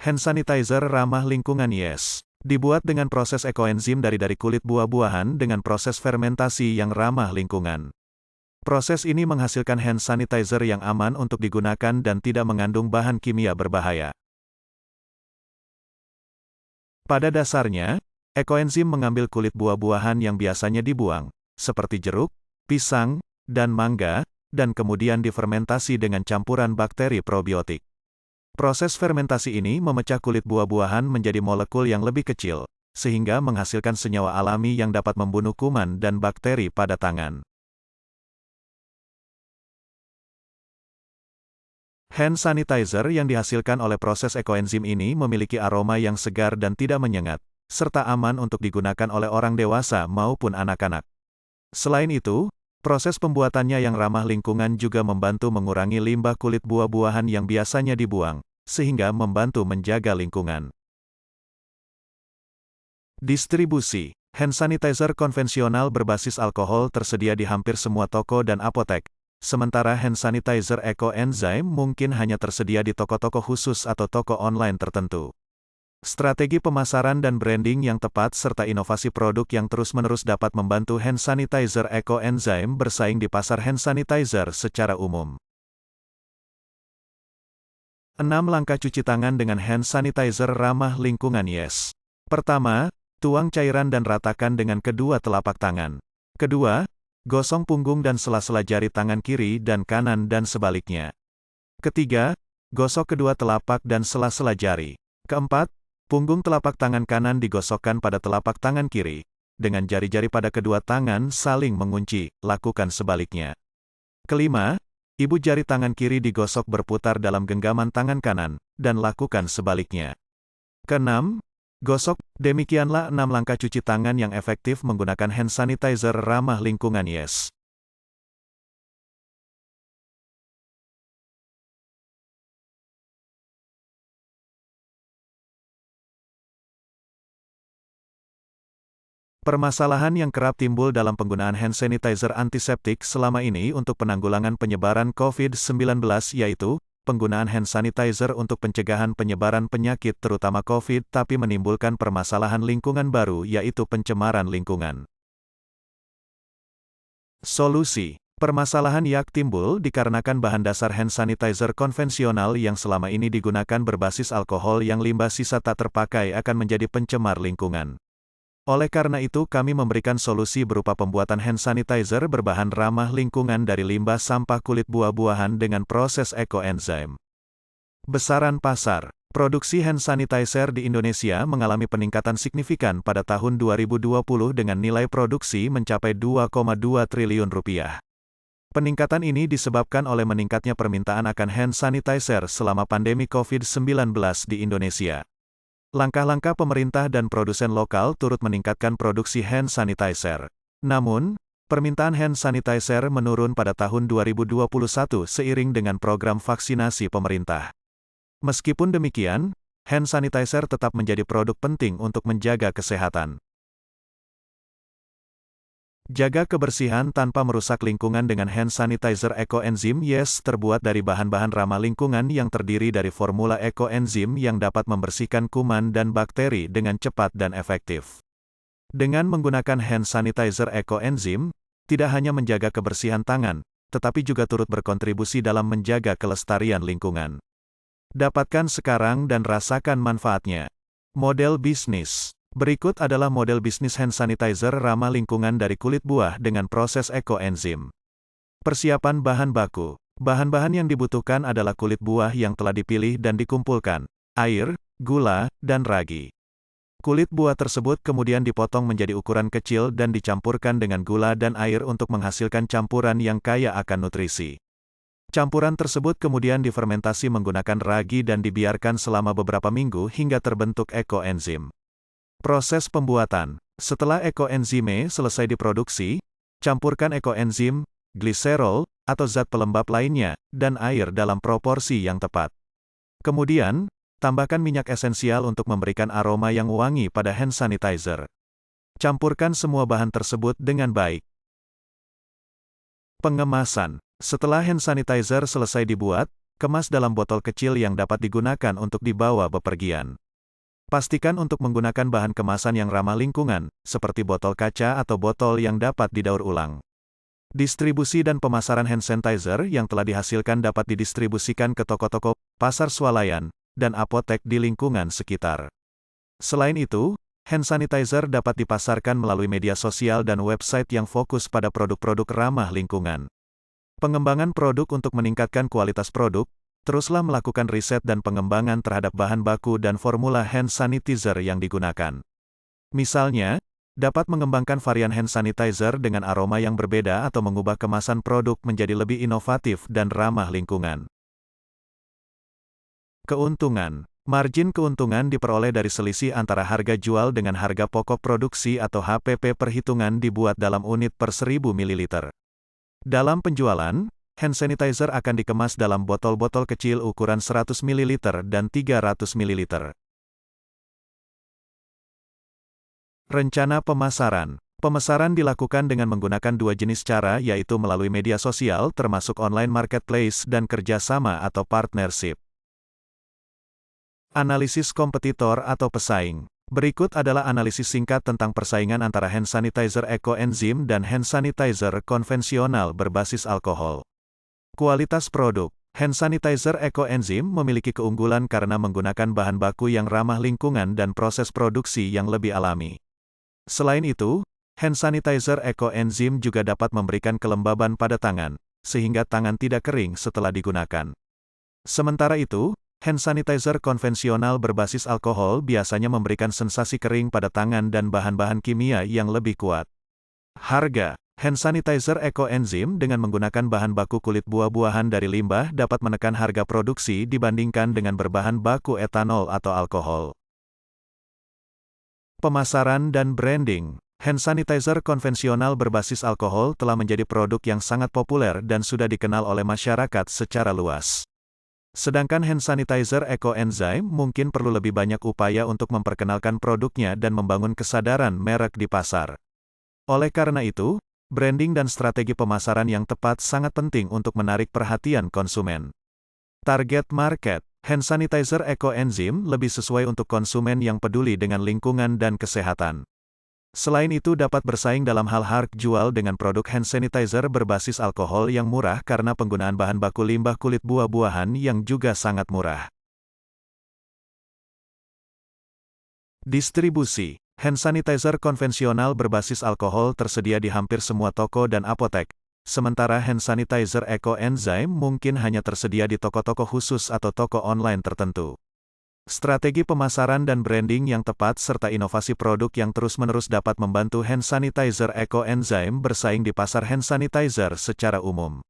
Hand sanitizer ramah lingkungan Yes. Dibuat dengan proses ekoenzim dari kulit buah-buahan dengan proses fermentasi yang ramah lingkungan. Proses ini menghasilkan hand sanitizer yang aman untuk digunakan dan tidak mengandung bahan kimia berbahaya. Pada dasarnya, ekoenzim mengambil kulit buah-buahan yang biasanya dibuang, seperti jeruk, pisang, dan mangga, dan kemudian difermentasi dengan campuran bakteri probiotik. Proses fermentasi ini memecah kulit buah-buahan menjadi molekul yang lebih kecil, sehingga menghasilkan senyawa alami yang dapat membunuh kuman dan bakteri pada tangan. Hand sanitizer yang dihasilkan oleh proses ekoenzim ini memiliki aroma yang segar dan tidak menyengat, serta aman untuk digunakan oleh orang dewasa maupun anak-anak. Selain itu, proses pembuatannya yang ramah lingkungan juga membantu mengurangi limbah kulit buah-buahan yang biasanya dibuang, sehingga membantu menjaga lingkungan. Distribusi. Hand sanitizer konvensional berbasis alkohol tersedia di hampir semua toko dan apotek, sementara hand sanitizer ekoenzim mungkin hanya tersedia di toko-toko khusus atau toko online tertentu. Strategi pemasaran dan branding yang tepat serta inovasi produk yang terus-menerus dapat membantu hand sanitizer ekoenzim bersaing di pasar hand sanitizer secara umum. 6 langkah cuci tangan dengan hand sanitizer ramah lingkungan Yes. Pertama, tuang cairan dan ratakan dengan kedua telapak tangan. Kedua, gosong punggung dan sela-sela jari tangan kiri dan kanan dan sebaliknya. Ketiga, gosok kedua telapak dan sela-sela jari. Keempat, punggung telapak tangan kanan digosokkan pada telapak tangan kiri. Dengan jari-jari pada kedua tangan saling mengunci, lakukan sebaliknya. Kelima, ibu jari tangan kiri digosok berputar dalam genggaman tangan kanan, dan lakukan sebaliknya. Keenam, gosok. Demikianlah 6 langkah cuci tangan yang efektif menggunakan hand sanitizer ramah lingkungan Yes. Permasalahan yang kerap timbul dalam penggunaan hand sanitizer antiseptik selama ini untuk penanggulangan penyebaran COVID-19 yaitu, penggunaan hand sanitizer untuk pencegahan penyebaran penyakit terutama COVID tapi menimbulkan permasalahan lingkungan baru yaitu pencemaran lingkungan. Solusi. Permasalahan yang timbul dikarenakan bahan dasar hand sanitizer konvensional yang selama ini digunakan berbasis alkohol yang limbah sisa tak terpakai akan menjadi pencemar lingkungan. Oleh karena itu kami memberikan solusi berupa pembuatan hand sanitizer berbahan ramah lingkungan dari limbah sampah kulit buah-buahan dengan proses ekoenzim. Besaran pasar. Produksi hand sanitizer di Indonesia mengalami peningkatan signifikan pada tahun 2020 dengan nilai produksi mencapai 2,2 triliun rupiah. Peningkatan ini disebabkan oleh meningkatnya permintaan akan hand sanitizer selama pandemi COVID-19 di Indonesia. Langkah-langkah pemerintah dan produsen lokal turut meningkatkan produksi hand sanitizer. Namun, permintaan hand sanitizer menurun pada tahun 2021 seiring dengan program vaksinasi pemerintah. Meskipun demikian, hand sanitizer tetap menjadi produk penting untuk menjaga kesehatan. Jaga kebersihan tanpa merusak lingkungan dengan hand sanitizer ekoenzim Yes terbuat dari bahan-bahan ramah lingkungan yang terdiri dari formula ekoenzim yang dapat membersihkan kuman dan bakteri dengan cepat dan efektif. Dengan menggunakan hand sanitizer ekoenzim, tidak hanya menjaga kebersihan tangan, tetapi juga turut berkontribusi dalam menjaga kelestarian lingkungan. Dapatkan sekarang dan rasakan manfaatnya. Model bisnis. Berikut adalah model bisnis hand sanitizer ramah lingkungan dari kulit buah dengan proses ekoenzim. Persiapan bahan baku. Bahan-bahan yang dibutuhkan adalah kulit buah yang telah dipilih dan dikumpulkan, air, gula, dan ragi. Kulit buah tersebut kemudian dipotong menjadi ukuran kecil dan dicampurkan dengan gula dan air untuk menghasilkan campuran yang kaya akan nutrisi. Campuran tersebut kemudian difermentasi menggunakan ragi dan dibiarkan selama beberapa minggu hingga terbentuk ekoenzim. Proses pembuatan. Setelah ekoenzime selesai diproduksi, campurkan ekoenzim, gliserol, atau zat pelembab lainnya, dan air dalam proporsi yang tepat. Kemudian, tambahkan minyak esensial untuk memberikan aroma yang wangi pada hand sanitizer. Campurkan semua bahan tersebut dengan baik. Pengemasan. Setelah hand sanitizer selesai dibuat, kemas dalam botol kecil yang dapat digunakan untuk dibawa bepergian. Pastikan untuk menggunakan bahan kemasan yang ramah lingkungan, seperti botol kaca atau botol yang dapat didaur ulang. Distribusi dan pemasaran hand sanitizer yang telah dihasilkan dapat didistribusikan ke toko-toko, pasar swalayan, dan apotek di lingkungan sekitar. Selain itu, hand sanitizer dapat dipasarkan melalui media sosial dan website yang fokus pada produk-produk ramah lingkungan. Pengembangan produk untuk meningkatkan kualitas produk, teruslah melakukan riset dan pengembangan terhadap bahan baku dan formula hand sanitizer yang digunakan. Misalnya, dapat mengembangkan varian hand sanitizer dengan aroma yang berbeda atau mengubah kemasan produk menjadi lebih inovatif dan ramah lingkungan. Keuntungan. Margin keuntungan diperoleh dari selisih antara harga jual dengan harga pokok produksi atau HPP. Perhitungan dibuat dalam unit per 1000 ml. Dalam penjualan, hand sanitizer akan dikemas dalam botol-botol kecil ukuran 100 ml dan 300 ml. Rencana pemasaran. Pemasaran dilakukan dengan menggunakan dua jenis cara, yaitu melalui media sosial termasuk online marketplace dan kerjasama atau partnership. Analisis kompetitor atau pesaing. Berikut adalah analisis singkat tentang persaingan antara hand sanitizer ekoenzim dan hand sanitizer konvensional berbasis alkohol. Kualitas produk. Hand sanitizer ekoenzim memiliki keunggulan karena menggunakan bahan baku yang ramah lingkungan dan proses produksi yang lebih alami. Selain itu, hand sanitizer ekoenzim juga dapat memberikan kelembaban pada tangan, sehingga tangan tidak kering setelah digunakan. Sementara itu, hand sanitizer konvensional berbasis alkohol biasanya memberikan sensasi kering pada tangan dan bahan-bahan kimia yang lebih kuat. Harga. Hand sanitizer ekoenzim dengan menggunakan bahan baku kulit buah-buahan dari limbah dapat menekan harga produksi dibandingkan dengan berbahan baku etanol atau alkohol. Pemasaran dan branding. Hand sanitizer konvensional berbasis alkohol telah menjadi produk yang sangat populer dan sudah dikenal oleh masyarakat secara luas. Sedangkan hand sanitizer ekoenzim mungkin perlu lebih banyak upaya untuk memperkenalkan produknya dan membangun kesadaran merek di pasar. Oleh karena itu, branding dan strategi pemasaran yang tepat sangat penting untuk menarik perhatian konsumen. Target market. Hand sanitizer ekoenzim lebih sesuai untuk konsumen yang peduli dengan lingkungan dan kesehatan. Selain itu dapat bersaing dalam hal harga jual dengan produk hand sanitizer berbasis alkohol yang murah karena penggunaan bahan baku limbah kulit buah-buahan yang juga sangat murah. Distribusi. Hand sanitizer konvensional berbasis alkohol tersedia di hampir semua toko dan apotek, sementara hand sanitizer ekoenzim mungkin hanya tersedia di toko-toko khusus atau toko online tertentu. Strategi pemasaran dan branding yang tepat serta inovasi produk yang terus-menerus dapat membantu hand sanitizer ekoenzim bersaing di pasar hand sanitizer secara umum.